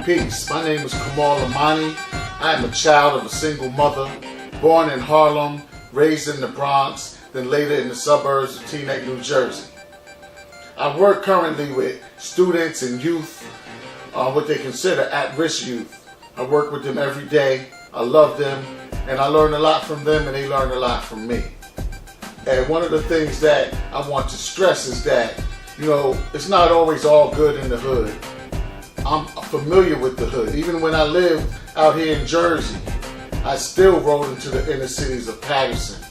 Peace. My name is Kamal OG. I am a child of a single mother, born in Harlem, raised in the Bronx, then later in the suburbs of Teaneck, New Jersey. I work currently with students and youth, what they consider at-risk youth. I work with them every day. I love them, and I learn a lot from them, and they learn a lot from me. And one of the things that I want to stress is that, it's not always all good in the hood. I'm familiar with the hood. Even when I lived out here in Jersey, I still rode into the inner cities of Patterson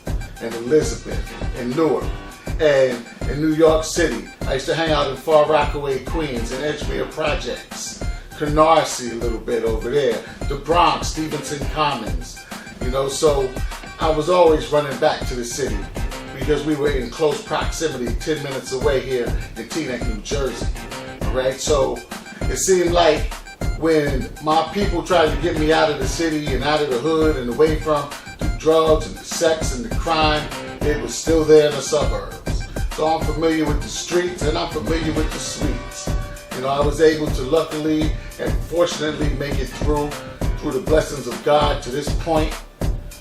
and Elizabeth and Newark. And in New York City, I used to hang out in Far Rockaway, Queens, and Edgemere Projects, Canarsie a little bit over there, the Bronx, Stevenson Commons. So I was always running back to the city because we were in close proximity, 10 minutes away here in Teaneck, New Jersey. All right, so it seemed like when my people tried to get me out of the city and out of the hood and away from the drugs and the sex and the crime, it was still there in the suburbs. So I'm familiar with the streets and I'm familiar with the sweets. I was able to luckily and fortunately make it through the blessings of God to this point,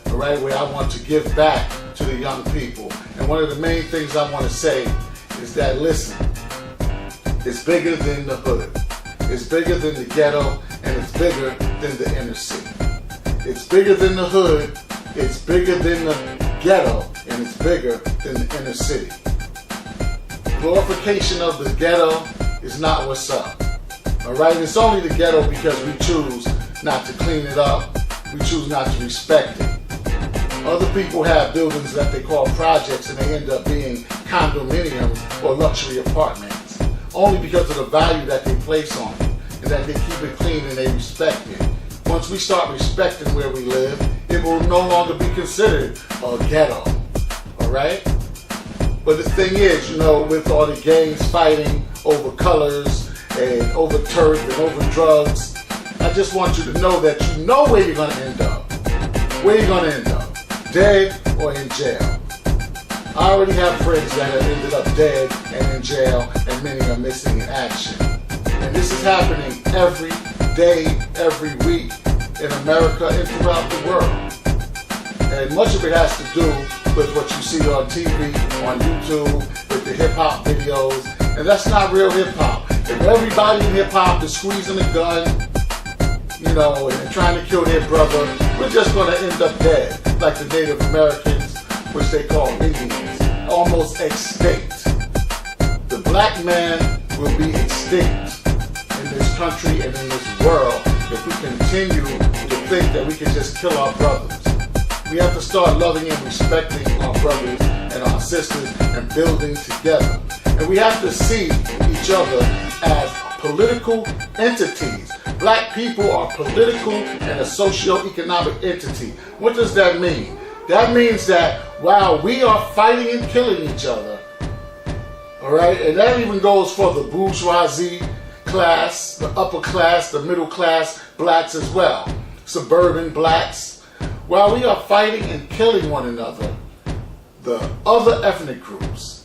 all right, where I want to give back to the young people. And one of the main things I want to say is that, listen, it's bigger than the hood. It's bigger than the ghetto, and it's bigger than the inner city. It's bigger than the hood, it's bigger than the ghetto, and it's bigger than the inner city. Glorification of the ghetto is not what's up. All right, it's only the ghetto because we choose not to clean it up. We choose not to respect it. Other people have buildings that they call projects and they end up being condominiums or luxury apartments, only because of the value that they place on it and that they keep it clean and they respect it. Once we start respecting where we live, it will no longer be considered a ghetto. All right? But the thing is, with all the gangs fighting over colors and over turf and over drugs, I just want you to know that you know where you're going to end up. Where you're going to end up, dead or in jail. I already have friends that have ended up dead and in jail, and many are missing in action. And this is happening every day, every week in America and throughout the world. And much of it has to do with what you see on TV, on YouTube, with the hip-hop videos. And that's not real hip-hop. If everybody in hip-hop is squeezing a gun, and trying to kill their brother, we're just going to end up dead, like the Native Americans, which they call Indians, almost extinct. The black man will be extinct in this country and in this world if we continue to think that we can just kill our brothers. We have to start loving and respecting our brothers and our sisters and building together. And we have to see each other as political entities. Black people are political and a socio-economic entity. What does that mean? That means that while we are fighting and killing each other, all right, and that even goes for the bourgeoisie class, the upper class, the middle class blacks as well, suburban blacks. While we are fighting and killing one another, the other ethnic groups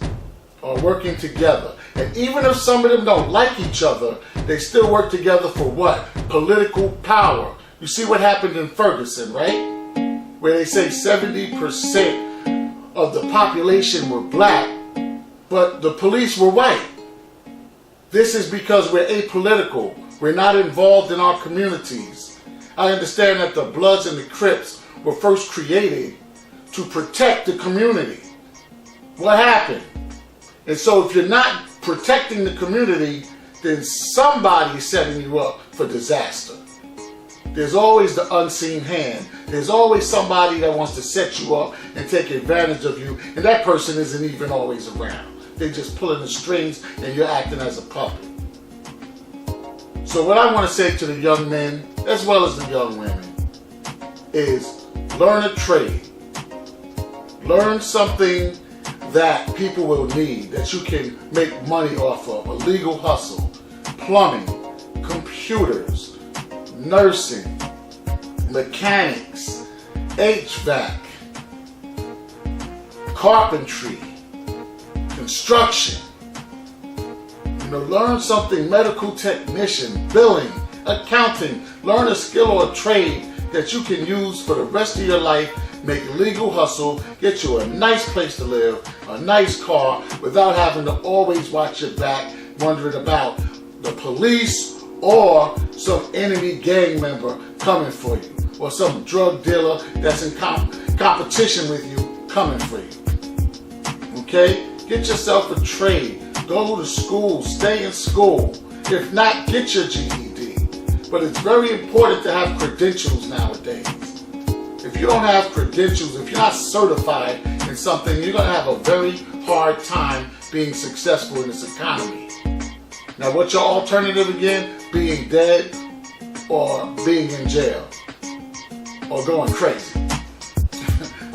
are working together. And even if some of them don't like each other, they still work together for what? Political power. You see what happened in Ferguson, right? Where they say 70% of the population were black, but the police were white. This is because we're apolitical. We're not involved in our communities. I understand that the Bloods and the Crips were first created to protect the community. What happened? And so if you're not protecting the community, then somebody is setting you up for disaster. There's always the unseen hand. There's always somebody that wants to set you up and take advantage of you, and that person isn't even always around. They're just pulling the strings and you're acting as a puppet. So what I want to say to the young men, as well as the young women, is learn a trade. Learn something that people will need, that you can make money off of, a legal hustle, plumbing, computers, nursing, mechanics, HVAC, carpentry, construction. Learn something, medical technician, billing, accounting. Learn a skill or a trade that you can use for the rest of your life. Make a legal hustle, get you a nice place to live, a nice car, without having to always watch your back, wondering about the police or some enemy gang member coming for you, or some drug dealer that's in competition with you coming for you. Okay? Get yourself a trade. Go to school. Stay in school. If not, get your GED. But it's very important to have credentials nowadays. If you don't have credentials, if you're not certified in something, you're going to have a very hard time being successful in this economy. Now, what's your alternative again? Being dead or being in jail or going crazy.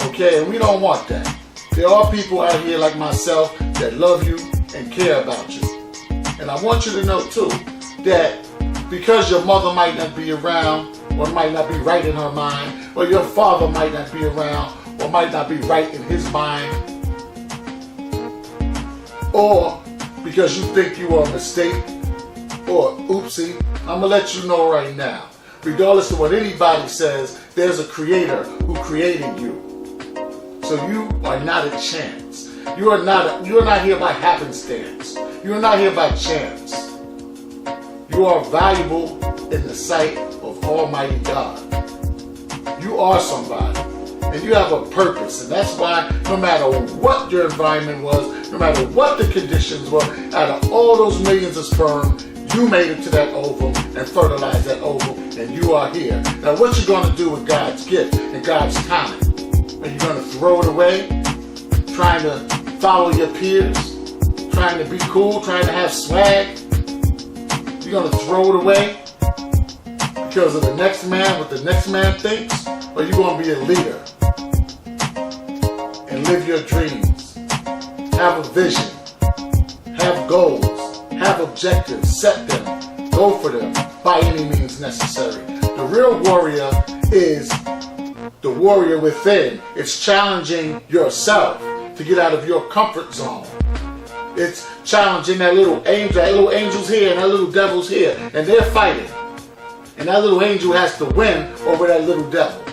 Okay, and we don't want that. There are people out here like myself that love you and care about you. And I want you to know too that because your mother might not be around or might not be right in her mind, or your father might not be around or might not be right in his mind, or because you think you are a mistake or oopsie, I'm going to let you know right now, regardless of what anybody says, there's a creator who created you. So you are not a chance. You are not here by happenstance. You are not here by chance. You are valuable in the sight of Almighty God. You are somebody, and you have a purpose, and that's why no matter what your environment was, no matter what the conditions were, out of all those millions of sperm, you made it to that ovum and fertilized that ovum, and you are here. Now, what you going to do with God's gift and God's talent? Are you going to throw it away, trying to follow your peers, trying to be cool, trying to have swag? You're going to throw it away because of the next man, what the next man thinks? Or you going to be a leader and live your dreams, have a vision, have goals, have objectives, set them, go for them by any means necessary. The real warrior is the warrior within. It's challenging yourself to get out of your comfort zone. It's challenging that little angel's here and that little devil's here, and they're fighting. And that little angel has to win over that little devil.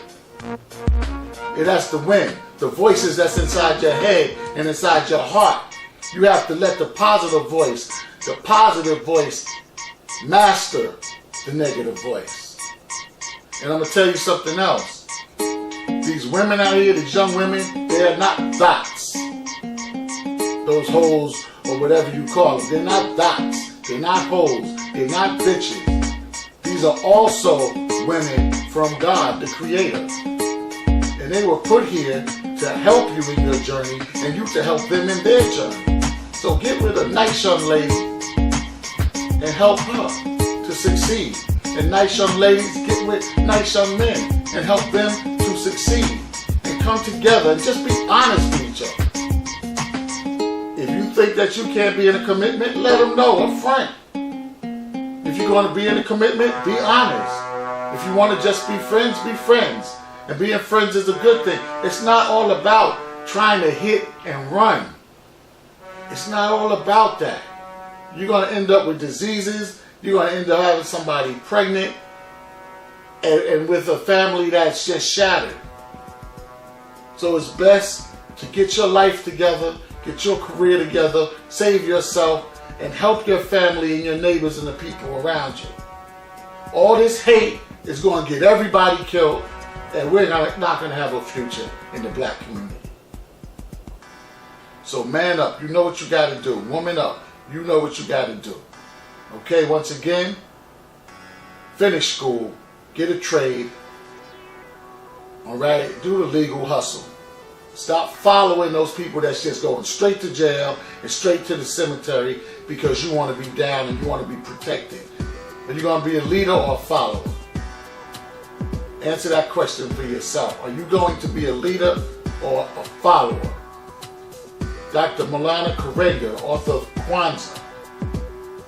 It has to win. The voices that's inside your head and inside your heart, you have to let the positive voice master the negative voice. And I'm going to tell you something else. These women out here, these young women, they are not dots. Those hoes or whatever you call them, they're not dots. They're not hoes. They're not bitches. These are also women from God, the Creator. And they were put here to help you in your journey and you to help them in their journey. So get with a nice young lady and help her to succeed. And nice young ladies get with nice young men and help them to succeed. And come together and just be honest with each other. If you think that you can't be in a commitment, let them know up front. If you're going to be in a commitment, be honest. If you want to just be friends, be friends. And being friends is a good thing. It's not all about trying to hit and run. It's not all about that. You're going to end up with diseases. You're going to end up having somebody pregnant and with a family that's just shattered. So it's best to get your life together, get your career together, save yourself, and help your family and your neighbors and the people around you. All this hate is going to get everybody killed, and we're not going to have a future in the black community. So man up. You know what you got to do. Woman up. You know what you got to do. Okay, once again, finish school. Get a trade. All right? Do the legal hustle. Stop following those people that's just going straight to jail and straight to the cemetery because you want to be down and you want to be protected. Are you going to be a leader or a follower? Answer that question for yourself. Are you going to be a leader or a follower? Dr. Malana Karenga, author of Kwanzaa,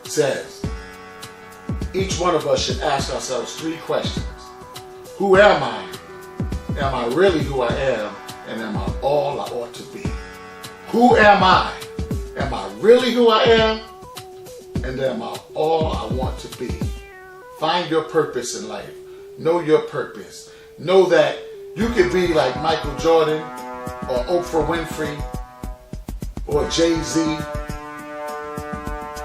says, each one of us should ask ourselves 3 questions. Who am I? Am I really who I am? And am I all I ought to be? Who am I? Am I really who I am? And am I all I want to be? Find your purpose in life. Know your purpose. Know that you could be like Michael Jordan or Oprah Winfrey or Jay-Z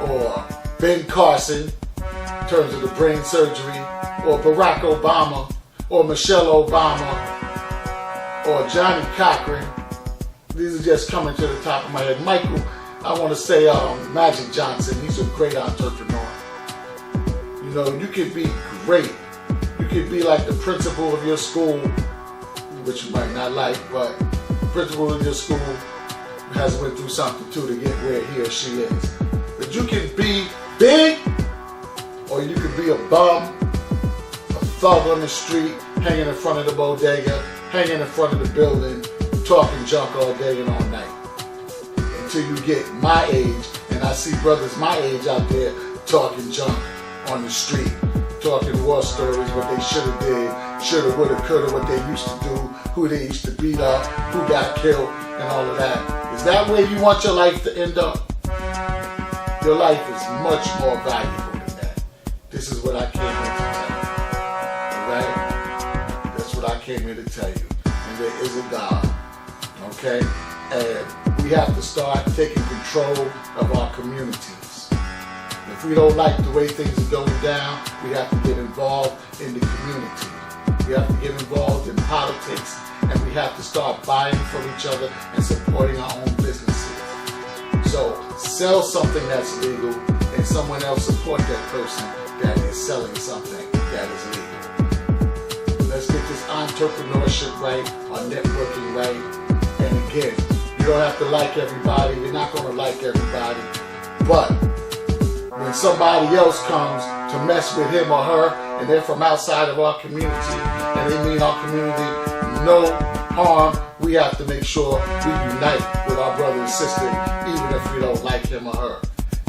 or Ben Carson in terms of the brain surgery, or Barack Obama or Michelle Obama or Johnny Cochran. These are just coming to the top of my head. Michael, I want to say Magic Johnson. He's a great entrepreneur. You know, you could be great. You could be like the principal of your school, which you might not like, but the principal of your school has went through something too to get where he or she is. But you can be big, or you can be a bum, a thug on the street, hanging in front of the bodega, hanging in front of the building, talking junk all day and all night. Until you get my age, and I see brothers my age out there talking junk on the street, talking war stories, what they should have did, shoulda, woulda, coulda, what they used to do, who they used to beat up, who got killed, and all of that. Is that where you want your life to end up? Your life is much more valuable than that. This is what I came here to tell you. Alright? That's what I came here to tell you. And there is a God. Okay? And we have to start taking control of our communities. If we don't like the way things are going down, we have to get involved in the community. We have to get involved in politics, and we have to start buying from each other and supporting our own businesses. So sell something that's legal, and someone else support that person that is selling something that is legal. Let's get this entrepreneurship right, our networking right. And again, you don't have to like everybody. You're not going to like everybody. But when somebody else comes to mess with him or her, and they're from outside of our community, and they mean our community no harm, we have to make sure we unite with our brother and sister, even if we don't like him or her.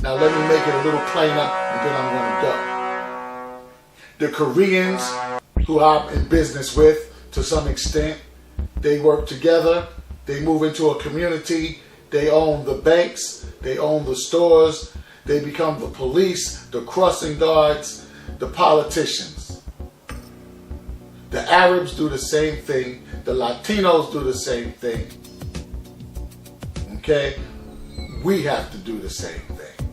Now let me make it a little plainer, and then I'm going to go. The Koreans, who I'm in business with to some extent, they work together, they move into a community, they own the banks, they own the stores, they become the police, the crossing guards, the politicians. The Arabs do the same thing. The Latinos do the same thing. Okay? We have to do the same thing.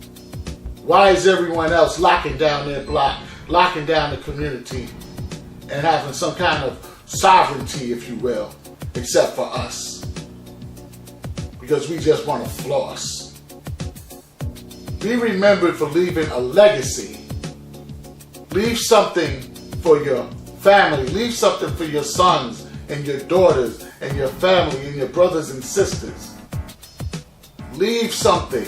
Why is everyone else locking down their block, locking down the community, and having some kind of sovereignty, if you will, except for us? Because we just want to floss. Be remembered for leaving a legacy. Leave something for your family. Leave something for your sons and your daughters and your family and your brothers and sisters. Leave something.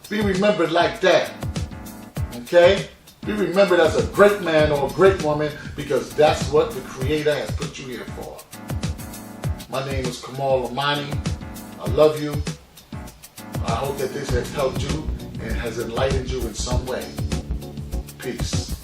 Be remembered like that. Okay? Be remembered as a great man or a great woman, because that's what the Creator has put you here for. My name is Kamal OG. I love you. I hope that this has helped you and has enlightened you in some way. Peace.